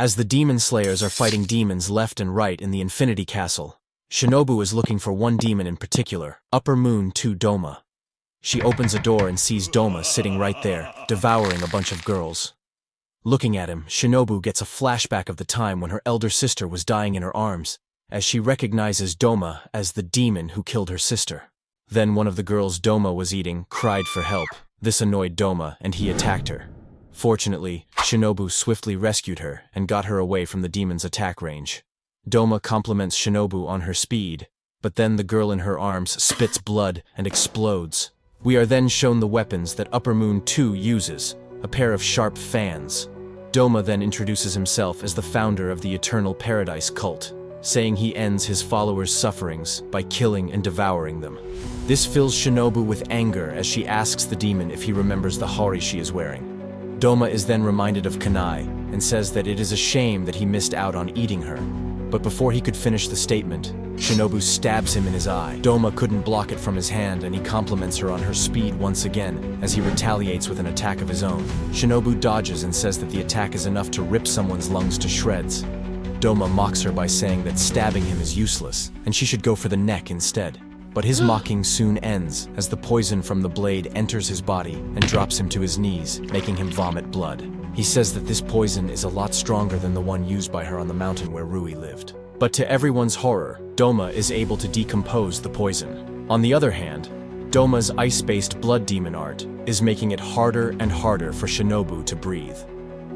As the demon slayers are fighting demons left and right in the Infinity Castle, Shinobu is looking for one demon in particular, Upper Moon 2 Doma. She opens a door and sees Doma sitting right there, devouring a bunch of girls. Looking at him, Shinobu gets a flashback of the time when her elder sister was dying in her arms, as she recognizes Doma as the demon who killed her sister. Then one of the girls Doma was eating cried for help. This annoyed Doma, and he attacked her. Fortunately, Shinobu swiftly rescued her and got her away from the demon's attack range. Doma compliments Shinobu on her speed, but then the girl in her arms spits blood and explodes. We are then shown the weapons that Upper Moon 2 uses, a pair of sharp fans. Doma then introduces himself as the founder of the Eternal Paradise cult, saying he ends his followers' sufferings by killing and devouring them. This fills Shinobu with anger as she asks the demon if he remembers the hori she is wearing. Doma is then reminded of Kanai and says that it is a shame that he missed out on eating her. But before he could finish the statement, Shinobu stabs him in his eye. Doma couldn't block it from his hand, and he compliments her on her speed once again as he retaliates with an attack of his own. Shinobu dodges and says that the attack is enough to rip someone's lungs to shreds. Doma mocks her by saying that stabbing him is useless, and she should go for the neck instead. But his mocking soon ends as the poison from the blade enters his body and drops him to his knees, making him vomit blood. He says that this poison is a lot stronger than the one used by her on the mountain where Rui lived. But to everyone's horror, Doma is able to decompose the poison. On the other hand, Doma's ice-based blood demon art is making it harder and harder for Shinobu to breathe.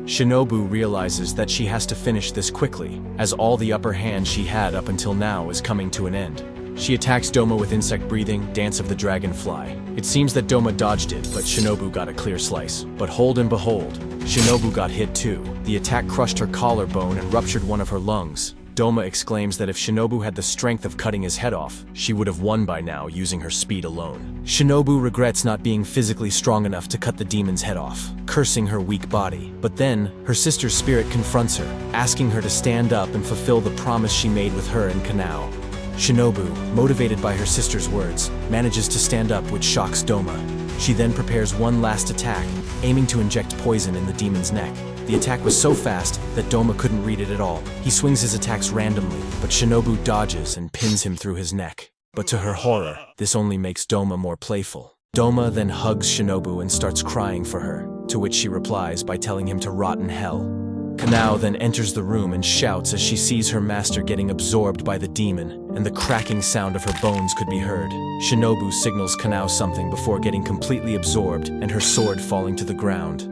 Shinobu realizes that she has to finish this quickly, as all the upper hand she had up until now is coming to an end. She attacks Doma with insect breathing, Dance of the Dragonfly. It seems that Doma dodged it, but Shinobu got a clear slice. But hold and behold, Shinobu got hit too. The attack crushed her collarbone and ruptured one of her lungs. Doma exclaims that if Shinobu had the strength of cutting his head off, she would have won by now using her speed alone. Shinobu regrets not being physically strong enough to cut the demon's head off, cursing her weak body. But then, her sister's spirit confronts her, asking her to stand up and fulfill the promise she made with her and Kanao. Shinobu, motivated by her sister's words, manages to stand up, which shocks Doma. She then prepares one last attack, aiming to inject poison in the demon's neck. The attack was so fast that Doma couldn't read it at all. He swings his attacks randomly, but Shinobu dodges and pins him through his neck. But to her horror, this only makes Doma more playful. Doma then hugs Shinobu and starts crying for her, to which she replies by telling him to rot in hell. Kanao then enters the room and shouts as she sees her master getting absorbed by the demon, and the cracking sound of her bones could be heard. Shinobu signals Kanao something before getting completely absorbed and her sword falling to the ground.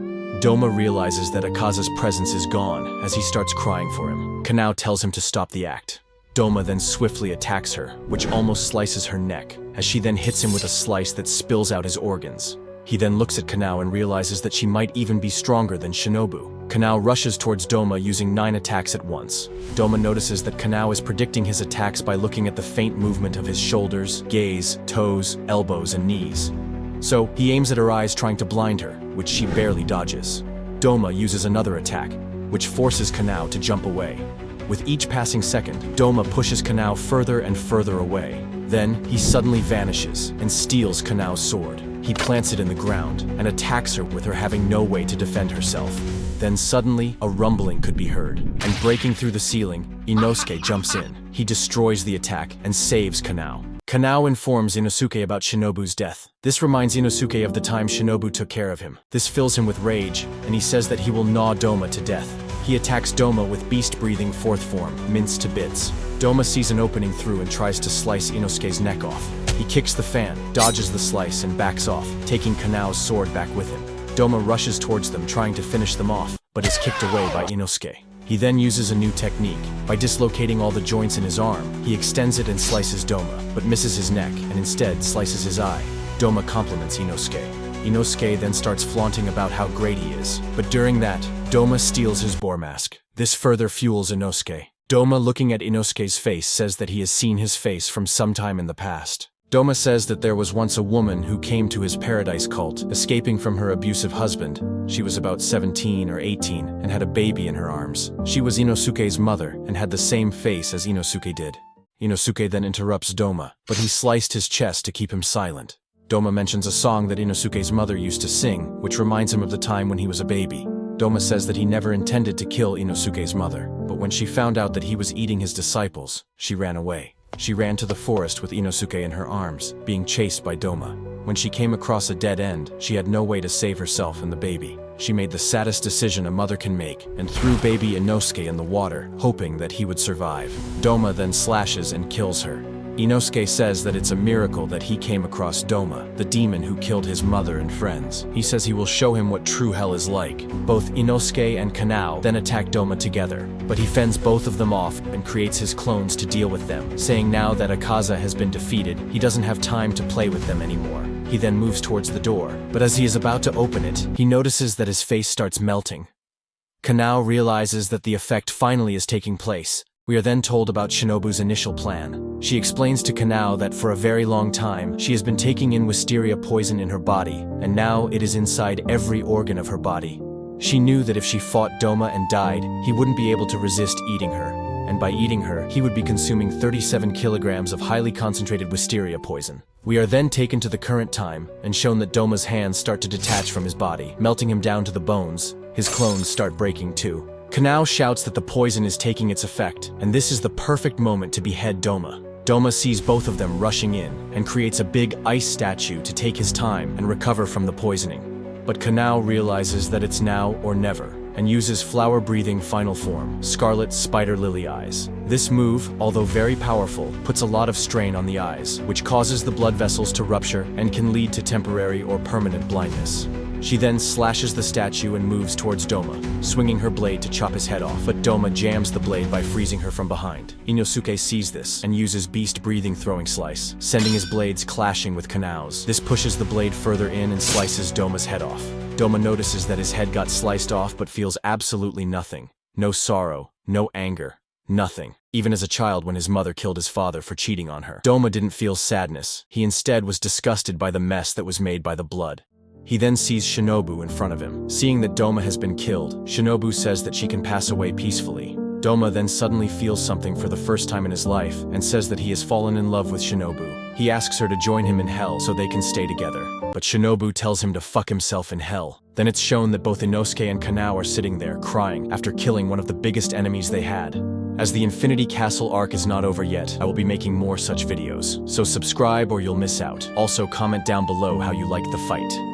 Doma realizes that Akaza's presence is gone as he starts crying for him. Kanao tells him to stop the act. Doma then swiftly attacks her, which almost slices her neck, as she then hits him with a slice that spills out his organs. He then looks at Kanao and realizes that she might even be stronger than Shinobu. Kanao rushes towards Doma using 9 attacks at once. Doma notices that Kanao is predicting his attacks by looking at the faint movement of his shoulders, gaze, toes, elbows, and knees. So, he aims at her eyes trying to blind her, which she barely dodges. Doma uses another attack, which forces Kanao to jump away. With each passing second, Doma pushes Kanao further and further away. Then, he suddenly vanishes and steals Kanao's sword. He plants it in the ground and attacks her with her having no way to defend herself. Then suddenly, a rumbling could be heard, and breaking through the ceiling, Inosuke jumps in. He destroys the attack and saves Kanao. Kanao informs Inosuke about Shinobu's death. This reminds Inosuke of the time Shinobu took care of him. This fills him with rage, and he says that he will gnaw Doma to death. He attacks Doma with beast-breathing fourth form, minced to bits. Doma sees an opening through and tries to slice Inosuke's neck off. He kicks the fan, dodges the slice, and backs off, taking Kanao's sword back with him. Doma rushes towards them, trying to finish them off, but is kicked away by Inosuke. He then uses a new technique. By dislocating all the joints in his arm, he extends it and slices Doma, but misses his neck and instead slices his eye. Doma compliments Inosuke. Inosuke then starts flaunting about how great he is, but during that, Doma steals his boar mask. This further fuels Inosuke. Doma, looking at Inosuke's face, says that he has seen his face from some time in the past. Doma says that there was once a woman who came to his paradise cult, escaping from her abusive husband. She was about 17 or 18 and had a baby in her arms. She was Inosuke's mother and had the same face as Inosuke did. Inosuke then interrupts Doma, but he sliced his chest to keep him silent. Doma mentions a song that Inosuke's mother used to sing, which reminds him of the time when he was a baby. Doma says that he never intended to kill Inosuke's mother, but when she found out that he was eating his disciples, she ran away. She ran to the forest with Inosuke in her arms, being chased by Doma. When she came across a dead end, she had no way to save herself and the baby. She made the saddest decision a mother can make and threw baby Inosuke in the water, hoping that he would survive. Doma then slashes and kills her. Inosuke says that it's a miracle that he came across Doma, the demon who killed his mother and friends. He says he will show him what true hell is like. Both Inosuke and Kanao then attack Doma together, but he fends both of them off and creates his clones to deal with them, saying now that Akaza has been defeated, he doesn't have time to play with them anymore. He then moves towards the door, but as he is about to open it, he notices that his face starts melting. Kanao realizes that the effect finally is taking place. We are then told about Shinobu's initial plan. She explains to Kanao that for a very long time, she has been taking in wisteria poison in her body, and now it is inside every organ of her body. She knew that if she fought Doma and died, he wouldn't be able to resist eating her, and by eating her, he would be consuming 37 kilograms of highly concentrated wisteria poison. We are then taken to the current time, and shown that Doma's hands start to detach from his body, melting him down to the bones. His clones start breaking too. Kanao shouts that the poison is taking its effect, and this is the perfect moment to behead Doma. Doma sees both of them rushing in, and creates a big ice statue to take his time and recover from the poisoning. But Kanao realizes that it's now or never, and uses flower-breathing final form, Scarlet Spider Lily Eyes. This move, although very powerful, puts a lot of strain on the eyes, which causes the blood vessels to rupture and can lead to temporary or permanent blindness. She then slashes the statue and moves towards Doma, swinging her blade to chop his head off, but Doma jams the blade by freezing her from behind. Inosuke sees this and uses beast-breathing throwing slice, sending his blades clashing with Kanao's. This pushes the blade further in and slices Doma's head off. Doma notices that his head got sliced off but feels absolutely nothing. No sorrow, no anger, nothing. Even as a child when his mother killed his father for cheating on her. Doma didn't feel sadness. He instead was disgusted by the mess that was made by the blood. He then sees Shinobu in front of him. Seeing that Doma has been killed, Shinobu says that she can pass away peacefully. Doma then suddenly feels something for the first time in his life and says that he has fallen in love with Shinobu. He asks her to join him in hell so they can stay together. But Shinobu tells him to fuck himself in hell. Then it's shown that both Inosuke and Kanao are sitting there crying after killing one of the biggest enemies they had. As the Infinity Castle arc is not over yet, I will be making more such videos. So subscribe or you'll miss out. Also comment down below how you liked the fight.